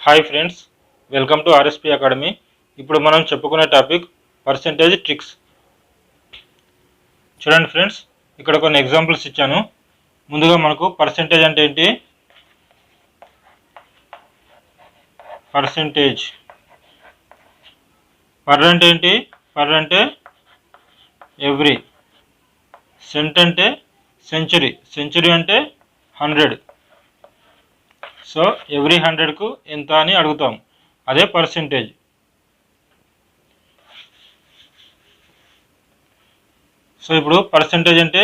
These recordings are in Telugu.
Hi friends, welcome to RSP academy. ఇప్పుడు మనం చెప్పుకునే టాపిక్ పర్సెంటేజ్ ట్రిక్స్. చూడండి ఫ్రెండ్స్, ఇక్కడ కొన్ని ఎగ్జాంపుల్స్ ఇచ్చాను. ముందుగా మనకు పర్సెంటేజ్ అంటే ఏంటి? పర్సెంటేజ్. పర్ అంటే ఏంటి? పర్ అంటే ఎవ్రీ. సెంట్ అంటే సెంచరీ. సెంచరీ అంటే 100. సో ఎవ్రీ 100కు ఎంత అని అడుగుతాం, అదే పర్సెంటేజ్. సో ఇప్పుడు పర్సెంటేజ్ అంటే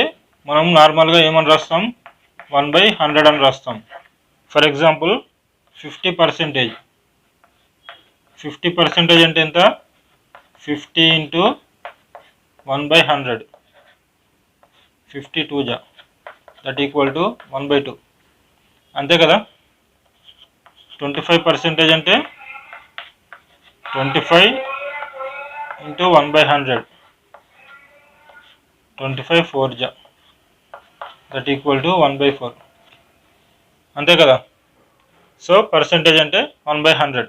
మనం నార్మల్గా ఏమని రాస్తాం? 1/100 అని రాస్తాం. For example 50%. 50% అంటే ఎంత? 50 ఇంటూ 1/100. 52 జా దట్ ఈక్వల్ టు 1/2. అంతే కదా. 25% అంటే 25 ఇంటూ 1/100. 25 4 జా దట్ ఈక్వల్ టు 1/4. అంతే కదా. సో పర్సెంటేజ్ అంటే 1/100.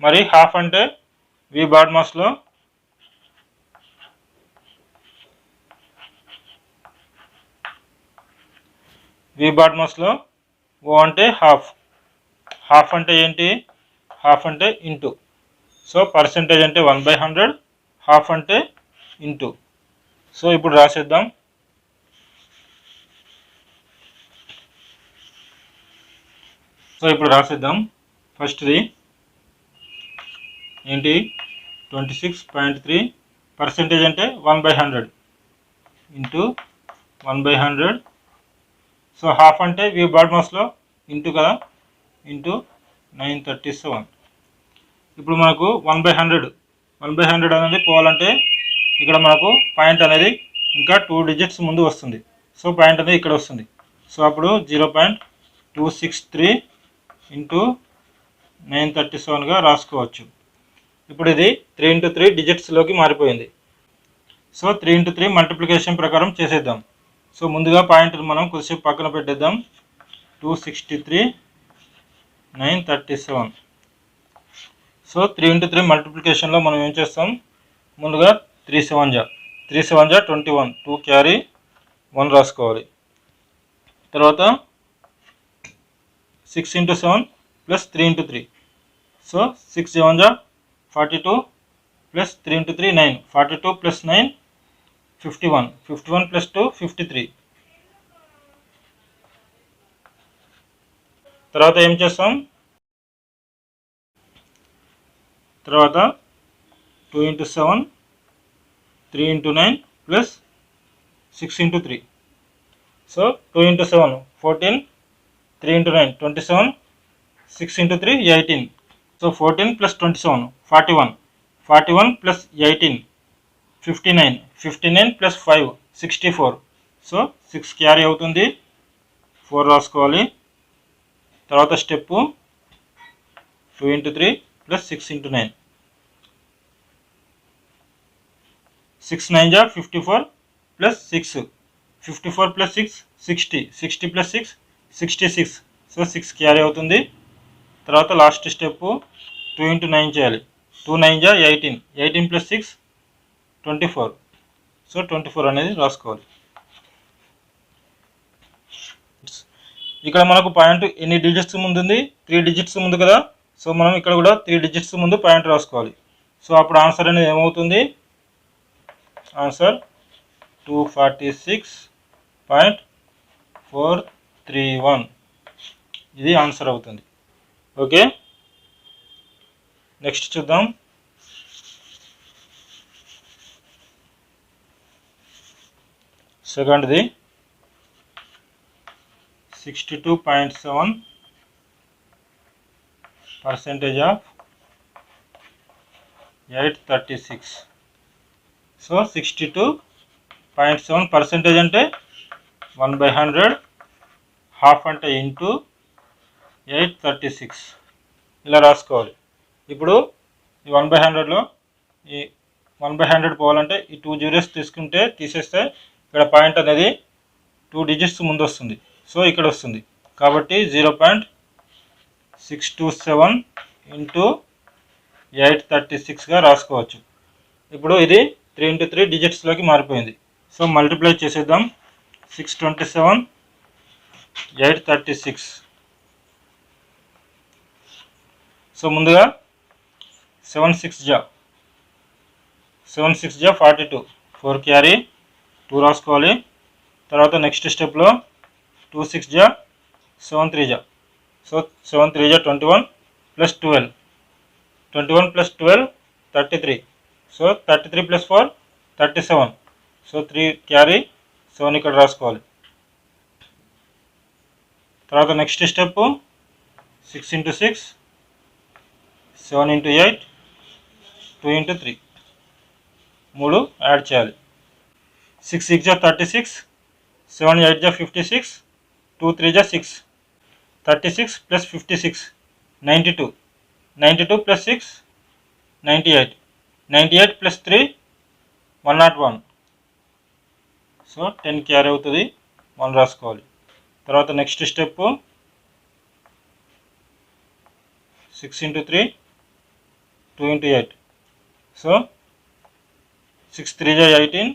మరి హాఫ్ అంటే వి బాడ్మాస్లో ఓ అంటే హాఫ్. హాఫ్ అంటే ఏంటి? హాఫ్ అంటే ఇంటూ. సో పర్సెంటేజ్ అంటే 1/100, హాఫ్ అంటే ఇంటూ. సో ఇప్పుడు రాసేద్దాం. ఫస్ట్ది ఏంటి? 26.3. పర్సెంటేజ్ అంటే 1/100 ఇంటూ 1/100. సో హాఫ్ అంటే వి బాడ్మాస్లో ఇంటూ కదా, ఇంటూ 937. ఇప్పుడు మనకు 1/100 అనేది పోవాలంటే ఇక్కడ మనకు పాయింట్ అనేది ఇంకా 2 డిజిట్స్ ముందు వస్తుంది. సో పాయింట్ అనేది ఇక్కడ వస్తుంది. సో అప్పుడు 0.263 ఇంటూ 937గా రాసుకోవచ్చు. ఇప్పుడు ఇది 3 into 3 డిజిట్స్లోకి మారిపోయింది. సో 3 into 3 మల్టిప్లికేషన్ ప్రకారం చేసేద్దాం. సో ముందుగా పాయింట్ మనం కొద్దిసేపు పక్కన పెట్టేద్దాం. 263 937. సో 3 into 3 మల్టిప్లికేషన్లో మనం ఏం చేస్తాం? ముందుగా 3 7 జా 21. 2 క్యారీ 1 రాసుకోవాలి. తర్వాత 6 into 7 ప్లస్ 3 into 3. సో 6 7 జా 42 ప్లస్ 3 into 3 9. 42 ప్లస్ 9 51. 51 ప్లస్ 2 53. తర్వాత ఏం చేస్తాం? తర్వాత 2 into 7, 3 into 9 plus 6 into 3. So 2 into 7 14, 3 into 9 27, 6 into 3 18. So 14 plus 27 41. 41 plus 18 59. 59 plus 5 64. So 6 carry అవుతుంది, 4 రాసుకోవాలి. తర్వాత స్టెప్పు 2 into 3 ప్లస్ 6 into 9. 6 9 జా 54 plus 6. 54 plus 6 60. 60 plus 6 66. So 6 carry అవుతుంది. తర్వాత లాస్ట్ స్టెప్పు 2 into 9 చేయాలి. 2 9 జా 18. 18 ప్లస్ 6 24. సో 24 అనేది రాసుకోవాలి. ఇక్కడ మనకు పాయింట్ ఎన్ని డిజిట్స్ ముందు ఉంది? 3 డిజిట్స్ ముందు కదా. సో మనం ఇక్కడ కూడా 3 డిజిట్స్ ముందు పాయింట్ రాసుకోవాలి. సో అప్పుడు ఆన్సర్ అనేది ఏమవుతుంది? ఆన్సర్ 246.431. ఇది ఆన్సర్ అవుతుంది. ఓకే, నెక్స్ట్ చూద్దాం. సెకండ్ది 62.7 పర్సెంటేజ్ ఆఫ్ 836. సో 62.7 పర్సెంటేజ్ అంటే 1/100, హాఫ్ అంటే ఇంటూ 836 ఇలా రాసుకోవాలి. ఇప్పుడు ఈ 1/100లో ఈ 1/100 పోవాలంటే ఈ 2 జీరోస్ తీసేస్తే ఇక్కడ పాయింట్ అనేది 2 డిజిట్స్ ముందు వస్తుంది. సో ఇక్కడ వస్తుంది కాబట్టి 0.627 ఇంటూ 836గా రాసుకోవచ్చు. ఇప్పుడు ఇది 3 into 3 డిజిట్స్లోకి మారిపోయింది. సో మల్టిప్లై చేసేద్దాం. 627 836. సో ముందుగా 7 6 జా 42, 4 క్యారీ 2 రాసుకోవాలి. తర్వాత నెక్స్ట్ స్టెప్లో 2 6 జా 7 3 జా. సో 7 3 జా 21 plus 12, 21 plus 12 33. So 33 plus 4 37. So 3 carry 7 ఇక్కడ రాసుకోవాలి. తర్వాత next step 6 into 6, 7 into 8, 2 into 3. 3 add చేయాలి. 6 6 జా 36, 7 8 జా 56, 2 3 జా 6. 36 plus 56 92, 92 plus 6 98, 98 plus 3 101. So 10 carry అవుతుంది, 1 రాసుకోవాలి. తర్వాత next step 6 into 3, 2 into 8. So 6 3 జా 18,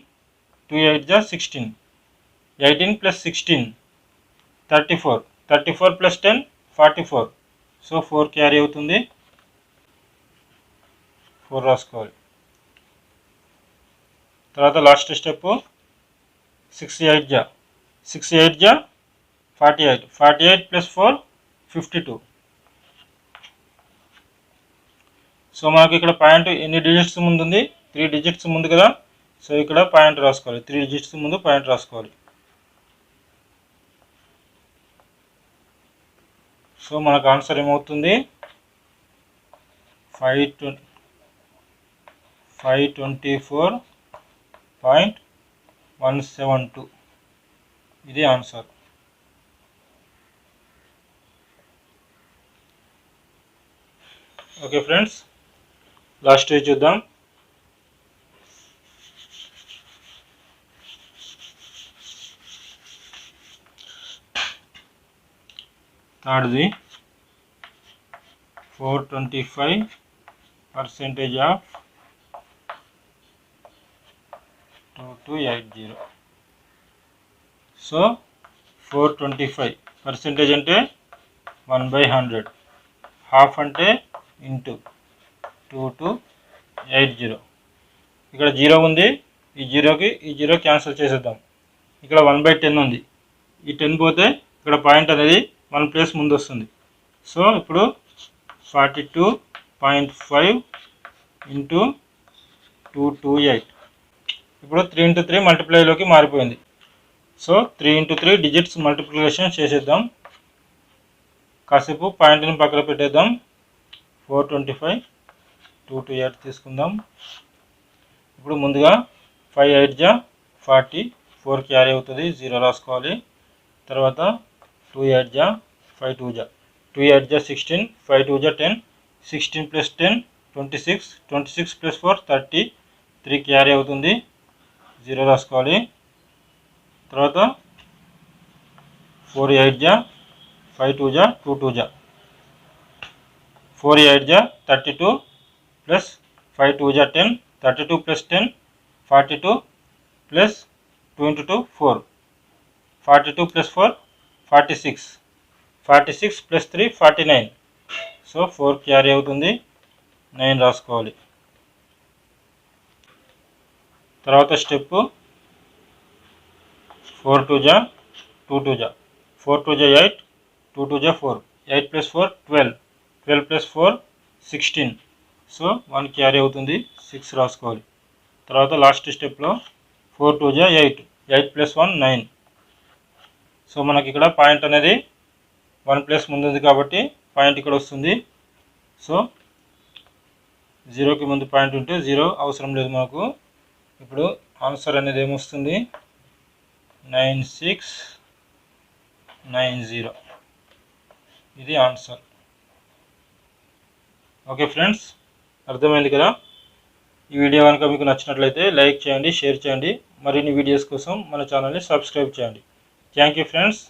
2 8 జా 16, 18 ప్లస్ 16 34, 34 ప్లస్ 10 44. సో 4 క్యారీ అవుతుంది, 4 రాసుకోవాలి. తర్వాత లాస్ట్ స్టెప్ 6 8 జా 48, 48 ప్లస్ 4 52. సో మనకి ఇక్కడ పాయింట్ ఎన్ని డిజిట్స్ ముందు ఉంది? 3 డిజిట్స్ ముందు కదా. సో ఇక్కడ పాయింట్ రాసుకోవాలి, 3 డిజిట్స్ ముందు పాయింట్ రాసుకోవాలి. సో మనకు ఆన్సర్ ఏమవుతుంది? 524.172. ఇది ఆన్సర్. ఓకే ఫ్రెండ్స్, లాస్ట్ చూద్దాం. థర్డ్ది 425% ఆఫ్ 2280. సో 425% అంటే 1/100, హాఫ్ అంటే ఇంటూ 2280. ఇక్కడ 0 ఉంది, ఈ 0కి ఈ 0 క్యాన్సిల్ చేసేద్దాం. ఇక్కడ 1/10 ఉంది, ఈ 10 పోతే ఇక్కడ పాయింట్ అనేది 1 ప్లేస్ ముందు వస్తుంది. సో ఇప్పుడు 42.5 ఇంటూ 228. ఇప్పుడు 3 into 3 మల్టిప్లైలోకి మారిపోయింది. సో 3 into 3 డిజిట్స్ మల్టిప్లికేషన్ చేసేద్దాం. కాసేపు పాయింట్ని పక్కన పెట్టేద్దాం. 425, 228 తీసుకుందాం. ఇప్పుడు ముందుగా 5 8 జా 40, 4 క్యారీ అవుతుంది, 0 రాసుకోవాలి. తర్వాత 2 8 జా 5 2 జా 2 8 జా 16, 5 2 జా 10, 16 ప్లస్ 10 26, 26 ప్లస్ 4 30, 3 క్యారీ అవుతుంది, 0 రాసుకోవాలి. తర్వాత 4 8 జా 5 2 జా 2 2 జా 4 8 జా 32 ప్లస్ 5 2 జా 10, 32 plus 10 42 plus 2 into 2 4, 42 plus 4 46, 46 plus 3 49. So 4 carry అవుతుంది, 9 రాసుకోవాలి. తర్వాత స్టెప్ 4 2 జా 2 2 జా 4 2 జా 8, 2 2 జా 4, 8 ప్లస్ 4 12, 12 ప్లస్ 4 16. సో 1 క్యారీ అవుతుంది, 6 రాసుకోవాలి. తర్వాత లాస్ట్ స్టెప్లో 4 2 జా 8, 8 ప్లస్ 1 9. సో మనకి ఇక్కడ పాయింట్ అనేది 1 ప్లేస్ ముందు ఉంది కాబట్టి పాయింట్ ఇక్కడ వస్తుంది. సో 0కి ముందు పాయింట్ ఉంటే 0 అవసరం లేదు మనకు. ఇప్పుడు ఆన్సర్ అనేది ఏమొస్తుంది? 9690. ఇది ఆన్సర్. ఓకే ఫ్రెండ్స్, అర్థమైంది కదా? ఈ వీడియో కనుక మీకు నచ్చినట్లయితే లైక్ చేయండి, షేర్ చేయండి. మరిన్ని వీడియోస్ కోసం మన ఛానల్ని సబ్స్క్రైబ్ చేయండి. Thank you friends.